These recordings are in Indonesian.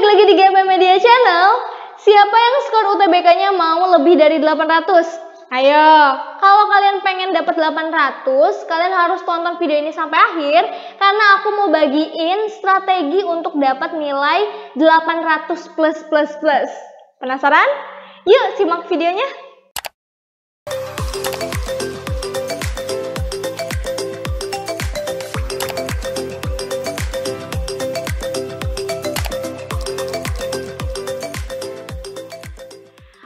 lagi di GP Media Channel. Siapa yang skor UTBK-nya mau lebih dari 800? Ayo, kalau kalian pengen dapat 800, kalian harus tonton video ini sampai akhir karena aku mau bagiin strategi untuk dapat nilai 800 plus. Penasaran? Yuk simak videonya.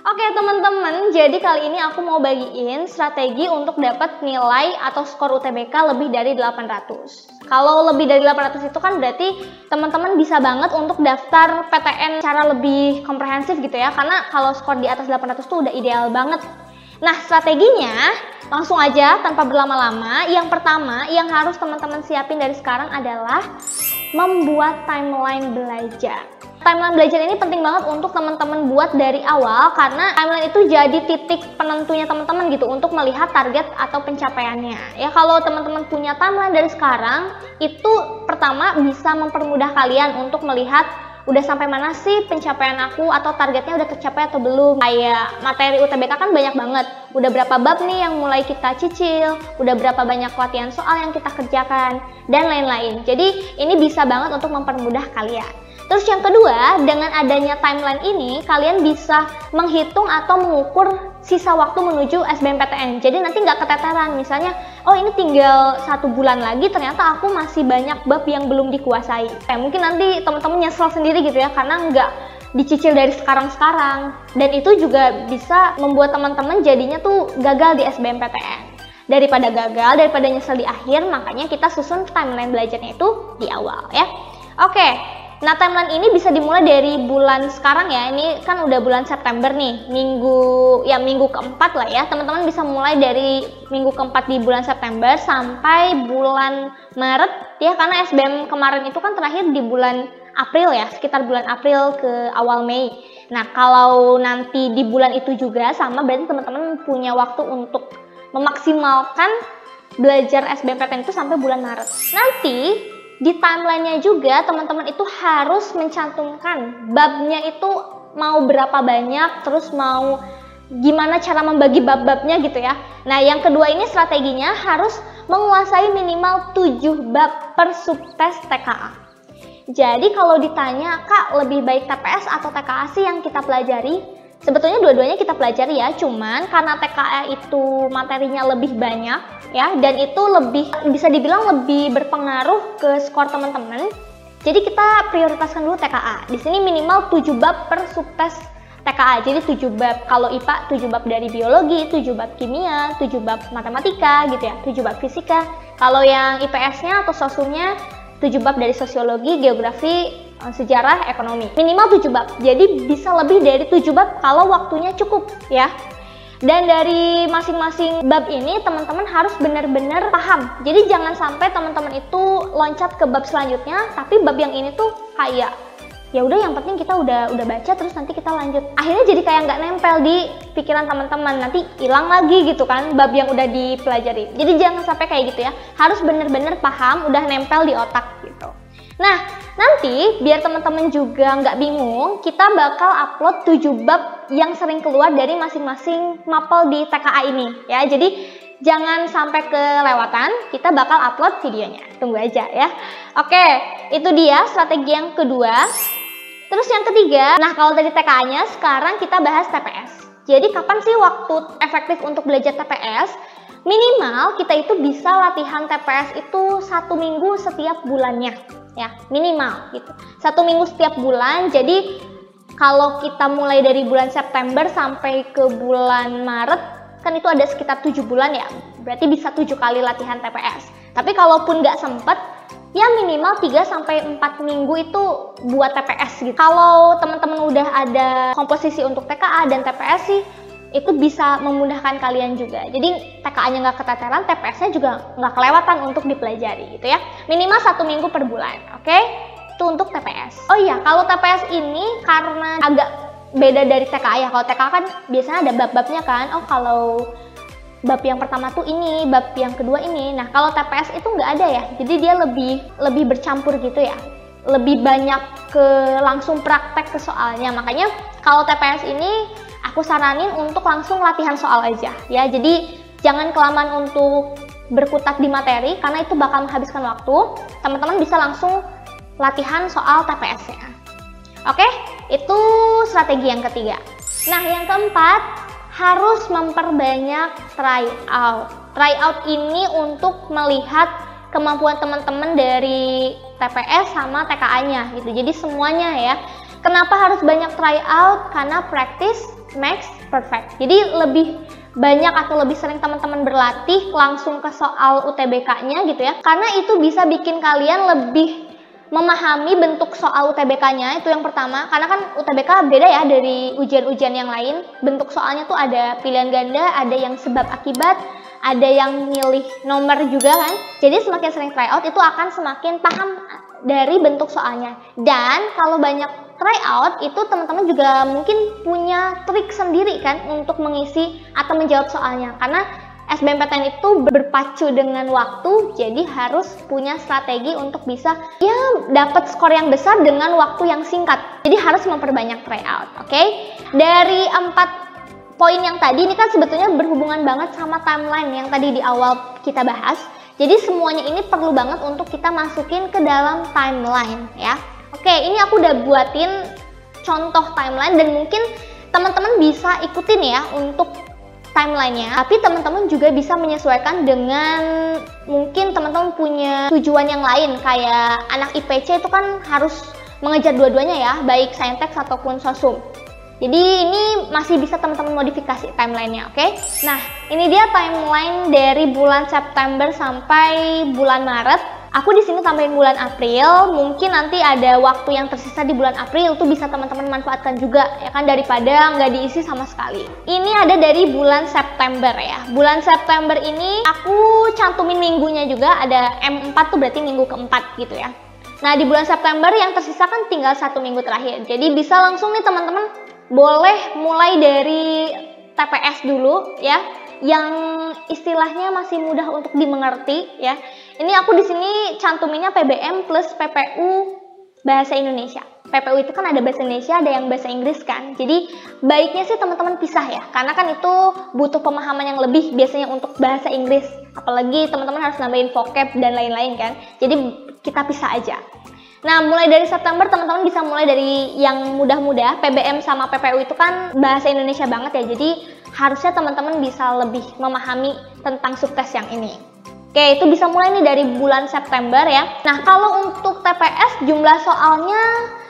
Oke teman-teman, jadi kali ini aku mau bagiin strategi untuk dapat nilai atau skor UTBK lebih dari 800. Kalau lebih dari 800 itu kan berarti teman-teman bisa banget untuk daftar PTN secara lebih komprehensif gitu ya. Karena kalau skor di atas 800 itu udah ideal banget. Nah, strateginya langsung aja tanpa berlama-lama. Yang pertama yang harus teman-teman siapin dari sekarang adalah membuat timeline belajar. Timeline belajar ini penting banget untuk teman-teman buat dari awal karena timeline itu jadi titik penentunya teman-teman gitu untuk melihat target atau pencapaiannya. Ya kalau teman-teman punya timeline dari sekarang, itu pertama bisa mempermudah kalian untuk melihat udah sampai mana sih pencapaian aku atau targetnya udah tercapai atau belum. Kayak materi UTBK kan banyak banget. Udah berapa bab nih yang mulai kita cicil, udah berapa banyak latihan soal yang kita kerjakan, dan lain-lain. Jadi ini bisa banget untuk mempermudah kalian. Terus yang kedua, dengan adanya timeline ini, kalian bisa menghitung atau mengukur sisa waktu menuju SBMPTN. Jadi nanti nggak keteteran, misalnya, oh ini tinggal 1 bulan lagi, ternyata aku masih banyak bab yang belum dikuasai. Mungkin nanti teman-teman nyesel sendiri gitu ya, karena nggak dicicil dari sekarang-sekarang. Dan itu juga bisa membuat teman-teman jadinya tuh gagal di SBMPTN. Daripada gagal, daripada nyesel di akhir, makanya kita susun timeline belajarnya itu di awal ya. Oke. Nah, timeline ini bisa dimulai dari bulan sekarang ya. Ini kan udah bulan September nih. Minggu keempat lah ya. Teman-teman bisa mulai dari minggu keempat di bulan September sampai bulan Maret ya. Karena SBM kemarin itu kan terakhir di bulan April ya. Sekitar bulan April ke awal Mei. Nah, kalau nanti di bulan itu juga sama, berarti teman-teman punya waktu untuk memaksimalkan belajar SBMPTN itu sampai bulan Maret. Nanti di timeline-nya juga teman-teman itu harus mencantumkan babnya itu mau berapa banyak, terus mau gimana cara membagi bab-babnya gitu ya. Nah, yang kedua ini strateginya harus menguasai minimal 7 bab per subtes TKA. Jadi kalau ditanya, Kak, lebih baik TPS atau TKA sih yang kita pelajari? Sebetulnya dua-duanya kita pelajari ya, cuman karena TKA itu materinya lebih banyak ya, dan itu lebih bisa dibilang lebih berpengaruh ke skor teman-teman. Jadi kita prioritaskan dulu TKA. Di sini minimal 7 bab per subtes TKA. Jadi 7 bab kalau IPA, 7 bab dari biologi, 7 bab kimia, 7 bab matematika gitu ya, 7 bab fisika. Kalau yang IPS-nya atau sosumnya 7 bab dari sosiologi, geografi, sejarah, ekonomi. Minimal 7 bab. Jadi bisa lebih dari 7 bab kalau waktunya cukup ya. Dan dari masing-masing bab ini teman-teman harus benar-benar paham. Jadi jangan sampai teman-teman itu loncat ke bab selanjutnya, tapi bab yang ini tuh kayak ya udah yang penting kita udah baca terus nanti kita lanjut. Akhirnya jadi kayak nggak nempel di pikiran teman-teman, nanti hilang lagi gitu kan bab yang udah dipelajari. Jadi jangan sampai kayak gitu ya. Harus benar-benar paham, udah nempel di otak gitu. Nah, nanti biar teman-teman juga nggak bingung, kita bakal upload 7 bab yang sering keluar dari masing-masing mapel di TKA ini ya. Jadi jangan sampai kelewatan, kita bakal upload videonya. Tunggu aja ya. Oke, itu dia strategi yang kedua. Terus yang ketiga, nah kalau dari TKA-nya sekarang kita bahas TPS. Jadi kapan sih waktu efektif untuk belajar TPS? Minimal kita itu bisa latihan TPS itu 1 minggu setiap bulannya ya, minimal gitu. 1 minggu setiap bulan. Jadi kalau kita mulai dari bulan September sampai ke bulan Maret kan itu ada sekitar 7 bulan ya, berarti bisa 7 kali latihan TPS. Tapi kalaupun nggak sempet ya minimal 3-4 minggu itu buat TPS gitu. Kalau teman-teman udah ada komposisi untuk TKA dan TPS sih itu bisa memudahkan kalian juga. Jadi TKA-nya nggak keteteran, TPS-nya juga nggak kelewatan untuk dipelajari gitu ya. Minimal 1 minggu per bulan, oke? Itu untuk TPS. Oh iya, kalau TPS ini karena agak beda dari TKA ya. Kalau TKA kan biasanya ada bab-babnya kan. Oh kalau bab yang pertama tuh ini, bab yang kedua ini. Nah kalau TPS itu nggak ada ya. Jadi dia lebih bercampur gitu ya. lebih banyak ke langsung praktek ke soalnya. Makanya kalau TPS ini aku saranin untuk langsung latihan soal aja ya. Jadi jangan kelamaan untuk berkutat di materi karena itu bakal menghabiskan waktu. Teman-teman bisa langsung latihan soal TPS-nya. Oke, itu strategi yang ketiga. Nah, yang keempat, harus memperbanyak tryout. Tryout ini untuk melihat kemampuan teman-teman dari TPS sama TKA-nya gitu. Jadi semuanya ya. Kenapa harus banyak tryout? Karena practice makes perfect. Jadi lebih banyak atau lebih sering teman-teman berlatih langsung ke soal UTBK-nya gitu ya. Karena itu bisa bikin kalian lebih memahami bentuk soal UTBK-nya, itu yang pertama. Karena kan UTBK beda ya dari ujian-ujian yang lain. Bentuk soalnya tuh ada pilihan ganda, ada yang sebab akibat, ada yang milih nomor juga kan. Jadi semakin sering tryout itu akan semakin paham dari bentuk soalnya. Dan kalau banyak tryout itu teman-teman juga mungkin punya trik sendiri kan untuk mengisi atau menjawab soalnya. Karena SBMPTN itu berpacu dengan waktu, jadi harus punya strategi untuk bisa ya dapat skor yang besar dengan waktu yang singkat. Jadi harus memperbanyak tryout, oke? Dari 4 poin yang tadi ini kan sebetulnya berhubungan banget sama timeline yang tadi di awal kita bahas. Jadi semuanya ini perlu banget untuk kita masukin ke dalam timeline ya. Oke, ini aku udah buatin contoh timeline dan mungkin teman-teman bisa ikutin ya untuk timelinenya, tapi teman-teman juga bisa menyesuaikan dengan mungkin teman-teman punya tujuan yang lain. Kayak anak IPC itu kan harus mengejar dua-duanya ya, baik saintek ataupun sosum. Jadi ini masih bisa teman-teman modifikasi timelinenya, oke? Nah, ini dia timeline dari bulan September sampai bulan Maret. Aku di sini tambahin bulan April, mungkin nanti ada waktu yang tersisa di bulan April itu bisa teman-teman manfaatkan juga ya kan, daripada nggak diisi sama sekali. Ini ada dari bulan September ya. Bulan September ini aku cantumin minggunya juga, ada M4 tuh berarti minggu keempat gitu ya. Nah, di bulan September yang tersisa kan tinggal 1 minggu terakhir. Jadi bisa langsung nih teman-teman boleh mulai dari TPS dulu ya, yang istilahnya masih mudah untuk dimengerti ya. Ini aku di sini cantuminnya PBM plus PPU bahasa Indonesia. PPU itu kan ada bahasa Indonesia, ada yang bahasa Inggris kan. Jadi baiknya sih teman-teman pisah ya, karena kan itu butuh pemahaman yang lebih biasanya untuk bahasa Inggris. Apalagi teman-teman harus nambahin vocab dan lain-lain kan. Jadi kita pisah aja. Nah, mulai dari September teman-teman bisa mulai dari yang mudah-mudah. PBM sama PPU itu kan bahasa Indonesia banget ya. Jadi harusnya teman-teman bisa lebih memahami tentang subtes yang ini. Oke, itu bisa mulai nih dari bulan September ya. Nah, kalau untuk TPS jumlah soalnya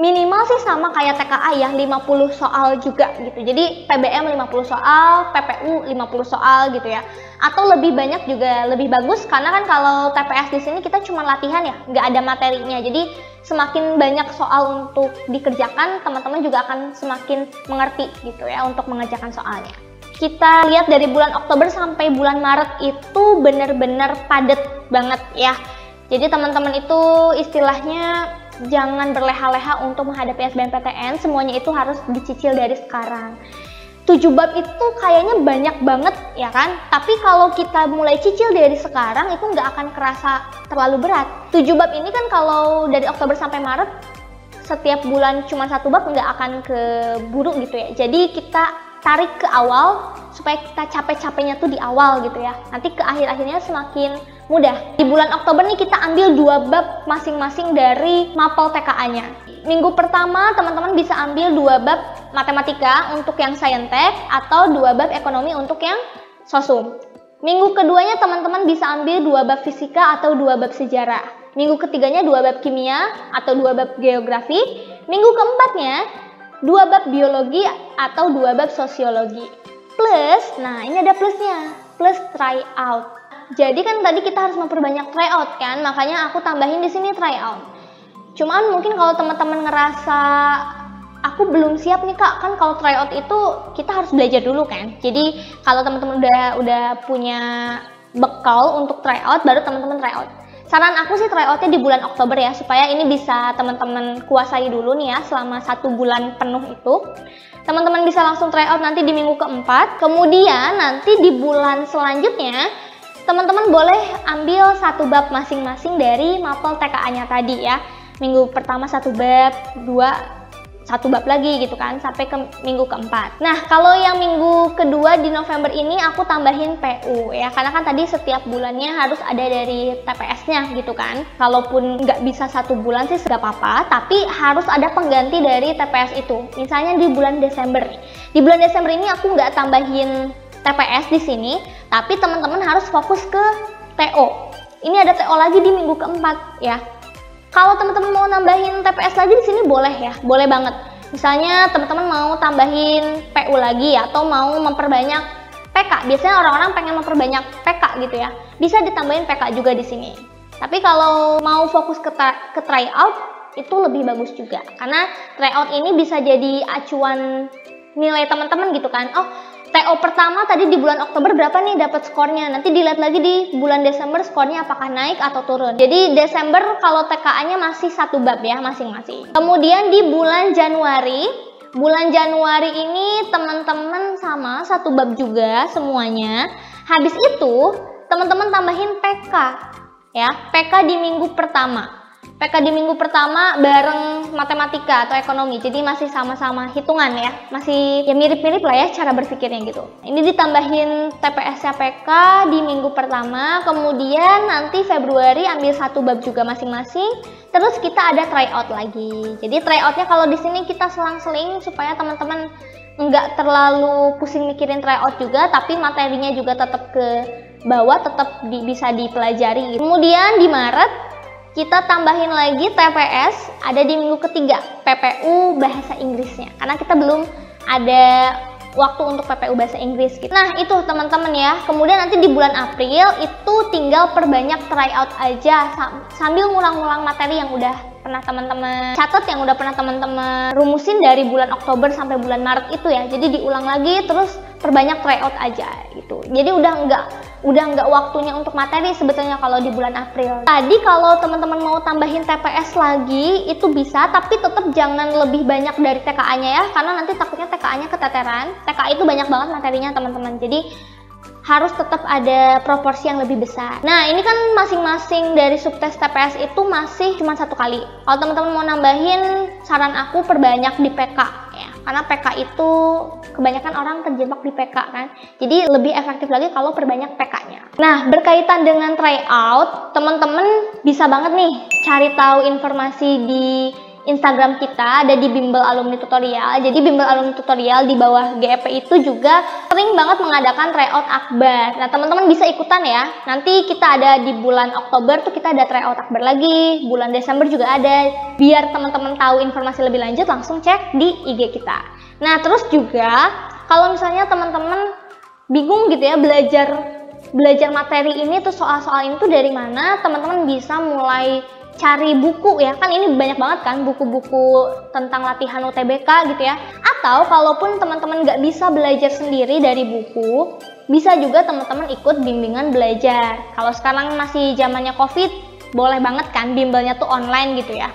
minimal sih sama kayak TKA ya, 50 soal juga gitu. Jadi PBM 50 soal, PPU 50 soal gitu ya. Atau lebih banyak juga lebih bagus, karena kan kalau TPS di sini kita cuma latihan ya, nggak ada materinya. Jadi semakin banyak soal untuk dikerjakan, teman-teman juga akan semakin mengerti gitu ya untuk mengerjakan soalnya. Kita lihat dari bulan Oktober sampai bulan Maret itu bener-bener padat banget ya. Jadi teman-teman itu istilahnya jangan berleha-leha untuk menghadapi SBMPTN, semuanya itu harus dicicil dari sekarang. 7 bab itu kayaknya banyak banget ya kan, tapi kalau kita mulai cicil dari sekarang itu nggak akan kerasa terlalu berat. 7 bab ini kan kalau dari Oktober sampai Maret, setiap bulan cuma 1 bab nggak akan keburu gitu ya. Jadi kita tarik ke awal supaya kita capek-capeknya tuh di awal gitu ya. Nanti ke akhir-akhirnya semakin mudah. Di bulan Oktober nih kita ambil 2 bab masing-masing dari mapel TKA-nya. Minggu pertama teman-teman bisa ambil 2 bab matematika untuk yang saintek atau 2 bab ekonomi untuk yang sosum. Minggu keduanya teman-teman bisa ambil 2 bab fisika atau 2 bab sejarah. Minggu ketiganya 2 bab kimia atau 2 bab geografi. Minggu keempatnya 2 bab biologi atau 2 bab sosiologi. Plus, nah ini ada plusnya, plus tryout. Jadi kan tadi kita harus memperbanyak tryout kan, makanya aku tambahin di sini tryout. Cuman mungkin kalau teman-teman ngerasa aku belum siap nih kak, kan kalau tryout itu kita harus belajar dulu kan. Jadi kalau teman-teman udah punya bekal untuk tryout, baru teman-teman tryout. Saran aku sih tryoutnya di bulan Oktober ya, supaya ini bisa teman-teman kuasai dulu nih ya selama 1 bulan penuh itu. Teman-teman bisa langsung tryout nanti di minggu keempat. Kemudian nanti di bulan selanjutnya teman-teman boleh ambil 1 bab masing-masing dari mapel TKA-nya tadi ya. minggu pertama 1 bab, 2 1 bab lagi gitu kan, sampai ke minggu keempat. Nah, kalau yang minggu kedua di November ini aku tambahin PU ya, karena kan tadi setiap bulannya harus ada dari TPS-nya gitu kan. Kalaupun nggak bisa 1 bulan sih nggak apa-apa, tapi harus ada pengganti dari TPS itu. Misalnya di bulan Desember. Di bulan Desember ini aku nggak tambahin TPS di sini, tapi teman-teman harus fokus ke TO. Ini ada TO lagi di minggu keempat ya. Kalau teman-teman mau nambahin TPS lagi di sini boleh ya, boleh banget. Misalnya teman-teman mau tambahin PU lagi atau mau memperbanyak PK. Biasanya orang-orang pengen memperbanyak PK gitu ya. Bisa ditambahin PK juga di sini. Tapi kalau mau fokus ke tryout itu lebih bagus juga. Karena tryout ini bisa jadi acuan nilai teman-teman gitu kan. Oh, TO pertama tadi di bulan Oktober berapa nih dapat skornya, nanti dilihat lagi di bulan Desember skornya apakah naik atau turun. Jadi Desember kalau TKA-nya masih 1 bab ya masing-masing. Kemudian di bulan Januari ini teman-teman sama 1 bab juga semuanya. Habis itu teman-teman tambahin PK ya, PK di minggu pertama. PK di minggu pertama bareng matematika atau ekonomi, jadi masih sama-sama hitungan ya, masih ya mirip-mirip lah ya cara berpikirnya gitu. Ini ditambahin TPS-nya PK di minggu pertama, kemudian nanti Februari ambil 1 bab juga masing-masing, terus kita ada tryout lagi. Jadi tryoutnya kalau di sini kita selang-seling supaya teman-teman nggak terlalu pusing mikirin tryout juga, tapi materinya juga tetap ke bawah, tetap bisa dipelajari. Kemudian di Maret kita tambahin lagi TPS ada di minggu ketiga, PPU bahasa Inggrisnya, karena kita belum ada waktu untuk PPU bahasa Inggris gitu. Nah itu teman-teman ya. Kemudian nanti di bulan April itu tinggal perbanyak tryout aja sambil ngulang-ngulang materi yang udah pernah teman-teman catat, yang udah pernah teman-teman rumusin dari bulan Oktober sampai bulan Maret itu ya. Jadi diulang lagi terus perbanyak tryout aja gitu. Jadi udah nggak waktunya untuk materi sebetulnya kalau di bulan April. Tadi kalau teman-teman mau tambahin TPS lagi itu bisa, tapi tetap jangan lebih banyak dari TKA-nya ya, karena nanti takutnya TKA-nya keteteran. TKA itu banyak banget materinya teman-teman. Jadi harus tetap ada proporsi yang lebih besar. Nah ini kan masing-masing dari subtes TPS itu masih cuma 1 kali. Kalau teman-teman mau nambahin, saran aku perbanyak di PK ya, karena PK itu kebanyakan orang terjebak di PK kan. Jadi lebih efektif lagi kalau perbanyak PK-nya. Nah berkaitan dengan tryout, teman-teman bisa banget nih cari tahu informasi di Instagram kita, ada di Bimbel Alumni Tutorial. Jadi Bimbel Alumni Tutorial di bawah GEP itu juga sering banget mengadakan tryout akbar. Nah teman-teman bisa ikutan ya. Nanti kita ada di bulan Oktober tuh kita ada tryout akbar lagi, bulan Desember juga ada. Biar teman-teman tahu informasi lebih lanjut langsung cek di IG kita. Nah terus juga kalau misalnya teman-teman bingung gitu ya belajar materi ini tuh, soal-soal ini tuh dari mana, teman-teman bisa mulai cari buku ya, kan ini banyak banget kan buku-buku tentang latihan UTBK gitu ya. Atau kalaupun teman-teman nggak bisa belajar sendiri dari buku, bisa juga teman-teman ikut bimbingan belajar. Kalau sekarang masih zamannya COVID, boleh banget kan bimbelnya tuh online gitu ya.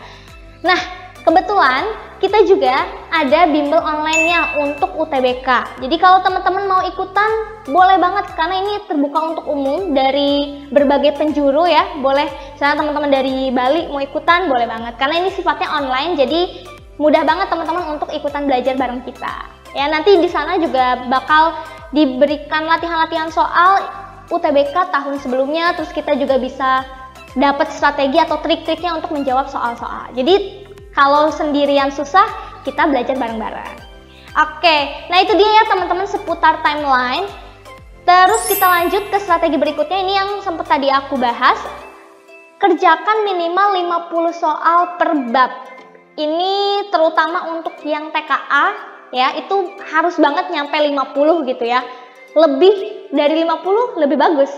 Nah kebetulan kita juga ada bimbel online-nya untuk UTBK. Jadi kalau teman-teman mau ikutan, boleh banget karena ini terbuka untuk umum dari berbagai penjuru ya. Boleh, misalnya teman-teman dari Bali mau ikutan, boleh banget. Karena ini sifatnya online, jadi mudah banget teman-teman untuk ikutan belajar bareng kita. Ya nanti di sana juga bakal diberikan latihan-latihan soal UTBK tahun sebelumnya, terus kita juga bisa dapat strategi atau trik-triknya untuk menjawab soal-soal. Jadi kalau sendirian susah, kita belajar bareng-bareng. Oke, nah itu dia ya teman-teman seputar timeline. Terus kita lanjut ke strategi berikutnya, ini yang sempat tadi aku bahas. Kerjakan minimal 50 soal per bab. Ini terutama untuk yang TKA ya, itu harus banget nyampe 50 gitu ya. Lebih dari 50 lebih bagus.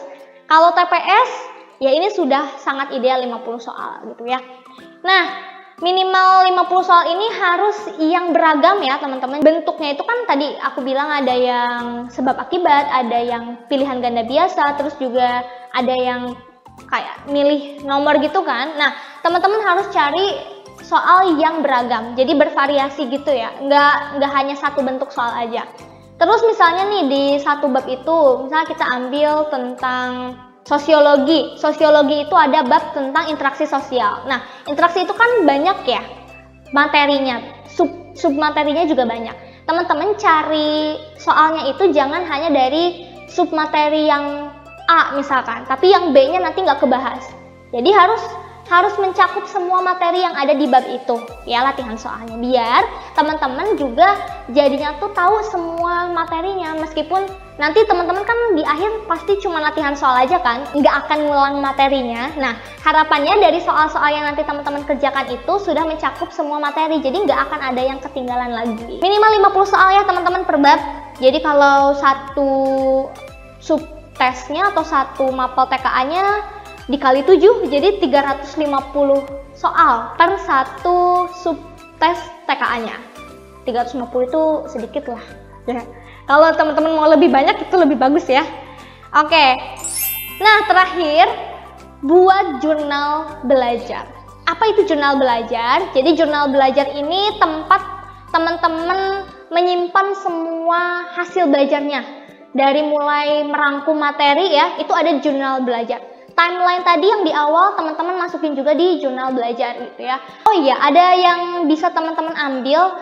Kalau TPS ya ini sudah sangat ideal 50 soal gitu ya. Nah, minimal 50 soal ini harus yang beragam ya teman-teman. Bentuknya itu kan tadi aku bilang ada yang sebab akibat, ada yang pilihan ganda biasa, terus juga ada yang kayak milih nomor gitu kan. Nah teman-teman harus cari soal yang beragam, jadi bervariasi gitu ya, nggak hanya satu bentuk soal aja. Terus misalnya nih di satu bab itu, misalnya kita ambil tentang Sosiologi. Sosiologi itu ada bab tentang interaksi sosial. Nah, interaksi itu kan banyak ya materinya, submaterinya juga banyak. Teman-teman cari soalnya itu jangan hanya dari submateri yang A misalkan, tapi yang B-nya nanti nggak kebahas. Jadi harus mencakup semua materi yang ada di bab itu ya latihan soalnya, biar teman-teman juga jadinya tuh tahu semua materinya, meskipun nanti teman-teman kan di akhir pasti cuma latihan soal aja kan, nggak akan ngulang materinya. Nah, harapannya dari soal-soal yang nanti teman-teman kerjakan itu sudah mencakup semua materi, jadi nggak akan ada yang ketinggalan lagi. Minimal 50 soal ya teman-teman per bab. Jadi kalau satu subtesnya atau satu mapel TKA-nya dikali 7, jadi 350 soal per satu subtes TKA-nya. 350 itu sedikit lah ya. Kalau teman-teman mau lebih banyak itu lebih bagus ya. Oke. Nah, terakhir buat jurnal belajar. Apa itu jurnal belajar? Jadi jurnal belajar ini tempat teman-teman menyimpan semua hasil belajarnya. Dari mulai merangkum materi ya, itu ada jurnal belajar. Timeline tadi yang di awal teman-teman masukin juga di jurnal belajar gitu ya. Oh iya, ada yang bisa teman-teman ambil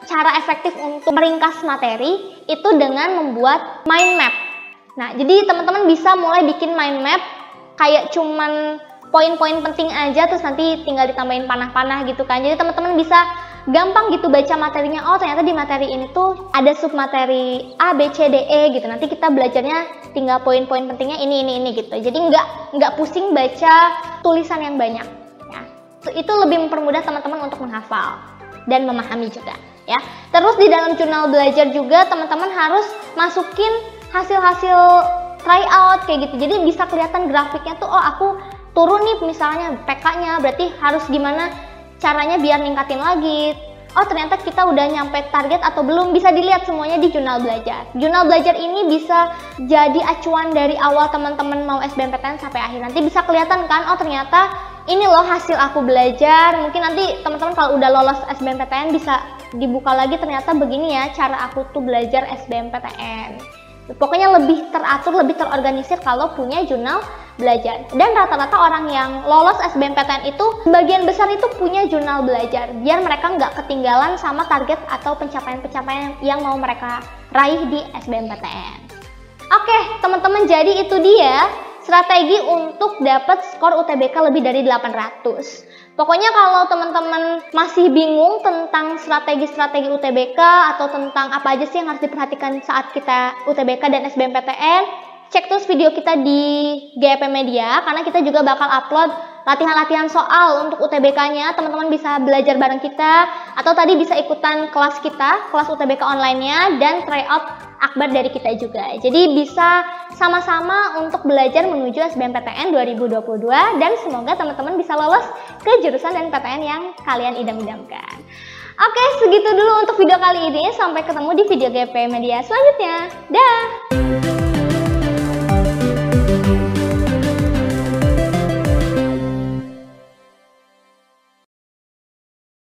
cara efektif untuk meringkas materi itu dengan membuat mind map. Nah, jadi teman-teman bisa mulai bikin mind map kayak cuman poin-poin penting aja, terus nanti tinggal ditambahin panah-panah gitu kan. Jadi teman-teman bisa gampang gitu baca materinya. Oh, ternyata di materi ini tuh ada submateri A, B, C, D, E gitu. Nanti kita belajarnya tinggal poin-poin pentingnya ini gitu. Jadi nggak pusing baca tulisan yang banyak ya. Itu lebih mempermudah teman-teman untuk menghafal dan memahami juga ya. Terus di dalam jurnal belajar juga teman-teman harus masukin hasil-hasil tryout kayak gitu. Jadi bisa kelihatan grafiknya tuh, oh aku turun nih misalnya PK-nya, berarti harus gimana caranya biar ningkatin lagi. Oh, ternyata kita udah nyampe target atau belum, bisa dilihat semuanya di jurnal belajar. Jurnal belajar ini bisa jadi acuan dari awal teman-teman mau SBMPTN sampai akhir. Nanti bisa kelihatan kan, oh ternyata ini loh hasil aku belajar. Mungkin nanti teman-teman kalau udah lolos SBMPTN bisa dibuka lagi, ternyata begini ya cara aku tuh belajar SBMPTN. Pokoknya lebih teratur, lebih terorganisir kalau punya jurnal belajar. Dan rata-rata orang yang lolos SBMPTN itu sebagian besar itu punya jurnal belajar, biar mereka nggak ketinggalan sama target atau pencapaian-pencapaian yang mau mereka raih di SBMPTN. Oke teman-teman, jadi itu dia strategi untuk dapat skor UTBK lebih dari 800. Pokoknya kalau teman-teman masih bingung tentang strategi-strategi UTBK atau tentang apa aja sih yang harus diperhatikan saat kita UTBK dan SBMPTN, cek terus video kita di GEP Media, karena kita juga bakal upload latihan-latihan soal untuk UTBK-nya. Teman-teman bisa belajar bareng kita, atau tadi bisa ikutan kelas kita, kelas UTBK online-nya, dan tryout akbar dari kita juga. Jadi bisa sama-sama untuk belajar menuju SBMPTN 2022, dan semoga teman-teman bisa lolos ke jurusan dan PTN yang kalian idam-idamkan. Oke, segitu dulu untuk video kali ini. Sampai ketemu di video GP Media selanjutnya. Dah!